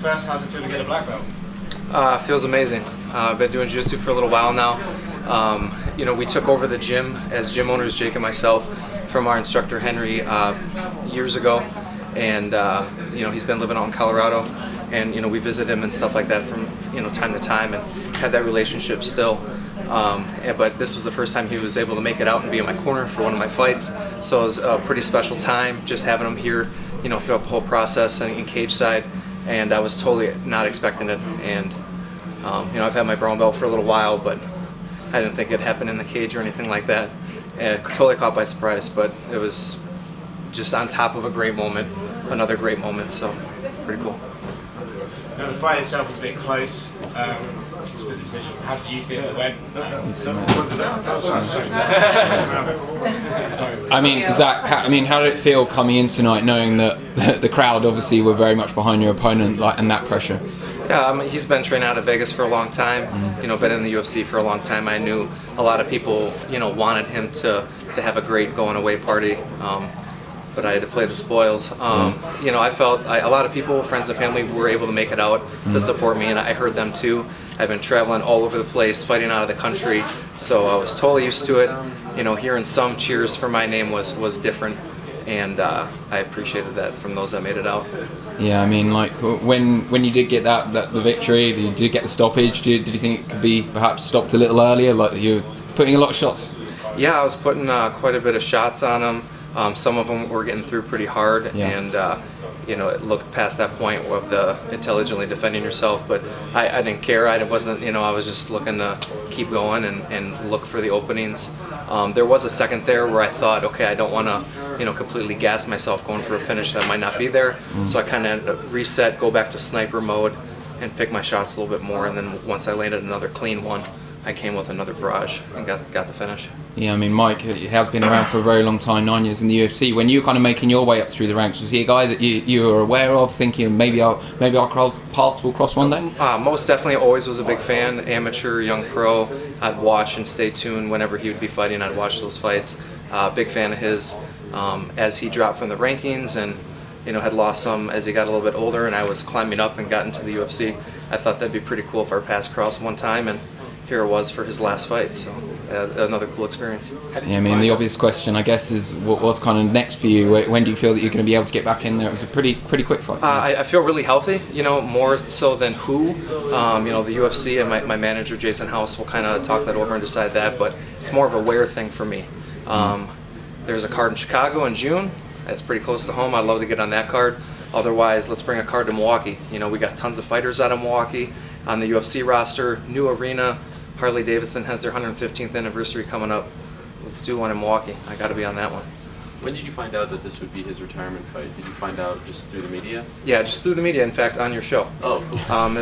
first, how's it feel to get a black belt? Feels amazing. I've been doing jiu-jitsu for a little while now. You know, we took over the gym as gym owners, Jake and myself, from our instructor Henry years ago, and you know, he's been living out in Colorado, and you know, we visit him and stuff like that from time to time, and had that relationship still. But this was the first time he was able to make it out and be in my corner for one of my fights, so it was a pretty special time just having him here, you know, throughout the whole process and in cage side. And I was totally not expecting it, and you know, I've had my brown belt for a little while, but I didn't think it'd happen in the cage or anything like that. And totally caught by surprise, but it was just on top of a great moment, another great moment, so pretty cool. Now the fight itself was a bit close. It's a good decision. How did you think it went? I mean, Zach, how did it feel coming in tonight, knowing that the crowd obviously were very much behind your opponent, and that pressure? Yeah, he's been training out of Vegas for a long time. You know, been in the UFC for a long time. I knew a lot of people, you know, wanted him to have a great going away party. But I had to play the spoils. You know, I felt a lot of people, friends and family, were able to make it out to support me, and I heard them too. I've been traveling all over the place, fighting out of the country, so I was totally used to it. You know, hearing some cheers for my name was different, and I appreciated that from those that made it out. Yeah, I mean, like when you did get the victory, you did get the stoppage. Did you think it could be perhaps stopped a little earlier? Like you were putting a lot of shots. Yeah, I was putting quite a bit of shots on him. Some of them were getting through pretty hard, and you know, it looked past that point of the intelligently defending yourself. But I didn't care. I wasn't, you know, I was just looking to keep going and look for the openings. There was a second there where I thought, okay, I don't want to, you know, completely gas myself going for a finish that might not be there. So I kind of reset, go back to sniper mode, and pick my shots a little bit more. And then once I landed another clean one, I came with another barrage and got the finish. Yeah, I mean, Mike has been around for a very long time, 9 years in the UFC. When you were kind of making your way up through the ranks, was he a guy that you were aware of, thinking maybe our paths will cross one day? Most definitely, always was a big fan. Amateur, young pro, I'd watch and stay tuned whenever he would be fighting. I'd watch those fights. Big fan of his. As he dropped from the rankings and, you know, had lost some as he got a little bit older, and I was climbing up and got into the UFC, I thought that'd be pretty cool if our paths crossed one time, and here it was for his last fight, so another cool experience. Yeah, I mean, the obvious question, I guess, is what's kind of next for you? When do you feel that you're going to be able to get back in there? It was a pretty quick fight. I feel really healthy, you know, more so than who. You know, the UFC and my manager, Jason House, will kind of talk that over and decide that, but it's more of a where thing for me. There's a card in Chicago in June. That's pretty close to home. I'd love to get on that card. Otherwise, let's bring a card to Milwaukee. You know, we got tons of fighters out of Milwaukee on the UFC roster, new arena. Harley Davidson has their 115th anniversary coming up. Let's do one in Milwaukee. I got to be on that one. When did you find out that this would be his retirement fight? Did you find out just through the media? Yeah, just through the media. In fact, on your show. Oh, cool.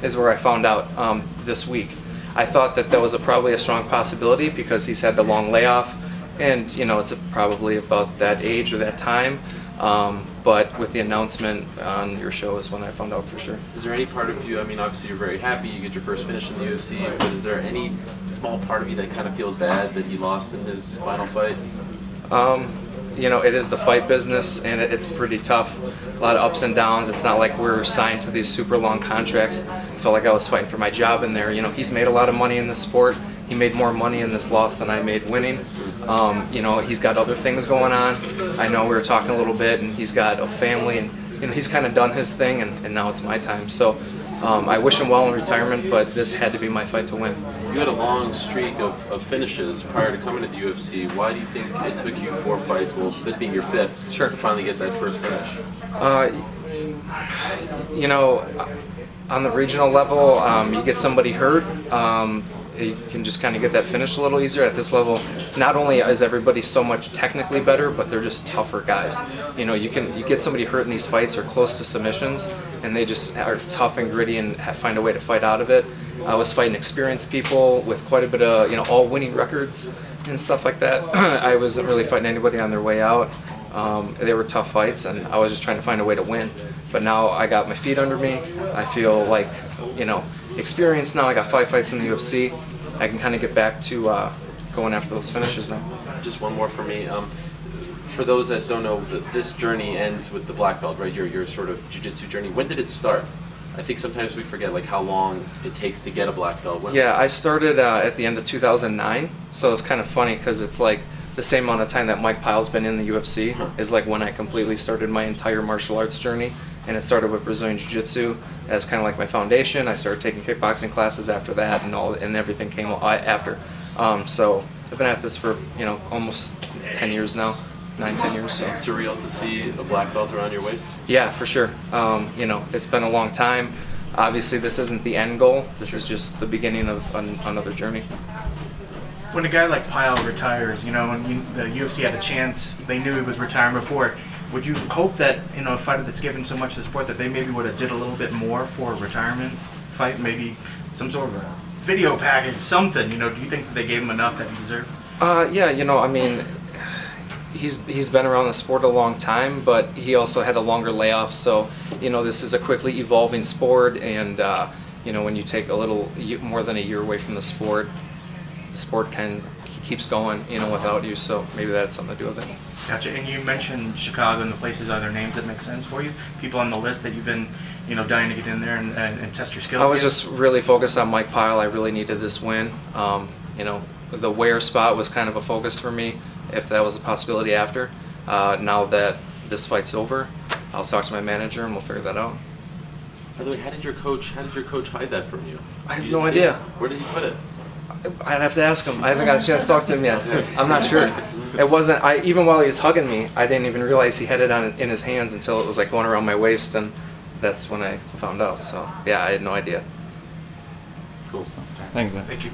Is where I found out this week. I thought that was probably a strong possibility because he's had the long layoff, and you know, it's probably about that age or that time. But with the announcement on your show is when I found out for sure. Is there any part of you, I mean, obviously you're very happy, you get your first finish in the UFC, but is there any small part of you that kind of feels bad that he lost in his final fight? You know, it is the fight business, and it's pretty tough. A lot of ups and downs. It's not like we're signed to these super long contracts. I felt like I was fighting for my job in there. You know, he's made a lot of money in this sport. He made more money in this loss than I made winning. You know, he's got other things going on. I know we were talking a little bit, and he's got a family, and you know, he's kind of done his thing, and now it's my time. So I wish him well in retirement, but this had to be my fight to win. You had a long streak of finishes prior to coming to the UFC. Why do you think it took you 4 fights, well, this being your 5th, to finally get that first finish? You know, on the regional level, you get somebody hurt, you can just kind of get that finish a little easier. At this level, not only is everybody so much technically better, but they're just tougher guys. You know, you get somebody hurt in these fights or close to submissions, and they just are tough and gritty and find a way to fight out of it. I was fighting experienced people with quite a bit of, you know, all winning records and stuff like that. I wasn't really fighting anybody on their way out. They were tough fights, and I was just trying to find a way to win. But now I got my feet under me. I feel like, you know, experienced now. I got 5 fights in the UFC. I can kind of get back to going after those finishes now. Just one more for me. for those that don't know, this journey ends with the black belt, right? Your sort of jiu-jitsu journey. When did it start? I think sometimes we forget like how long it takes to get a black belt. Yeah, I started at the end of 2009, so it's kind of funny because it's like the same amount of time that Miky Pyle's been in the UFC is like when I completely started my entire martial arts journey, and it started with Brazilian Jiu-Jitsu as kind of like my foundation. I started taking kickboxing classes after that, and everything came after. So I've been at this for almost 10 years now. 9-10 years. So. Is it surreal to see a black belt around your waist? Yeah, for sure. It's been a long time. Obviously, this isn't the end goal. This is just the beginning of another journey. When a guy like Pyle retires, when the UFC had a chance, they knew he was retiring before. Would you hope that a fighter that's given so much to the sport that they maybe would have did a little bit more for a retirement fight, maybe some sort of a video package, something? Do you think that they gave him enough that he deserved? Yeah, I mean. He's been around the sport a long time, but he also had a longer layoff. So this is a quickly evolving sport, and when you take a little more than a year away from the sport keeps going without you. So maybe that's something to do with it. Gotcha. And you mentioned Chicago and the places. Are there names that make sense for you? People on the list that you've been dying to get in there and test your skills? I was just really focused on Miky Pyle. I really needed this win. The where spot was kind of a focus for me, if that was a possibility after. Now that this fight's over, I'll talk to my manager and we'll figure that out. By the way, how did your coach hide that from you? I have no idea. Where did he put it? I'd have to ask him. I haven't got a chance to talk to him yet. I'm not sure. It wasn't. Even while he was hugging me, I didn't even realize he had it in his hands until it was like going around my waist, and that's when I found out. So yeah, I had no idea. Cool. Thanks, Zach. Thank you.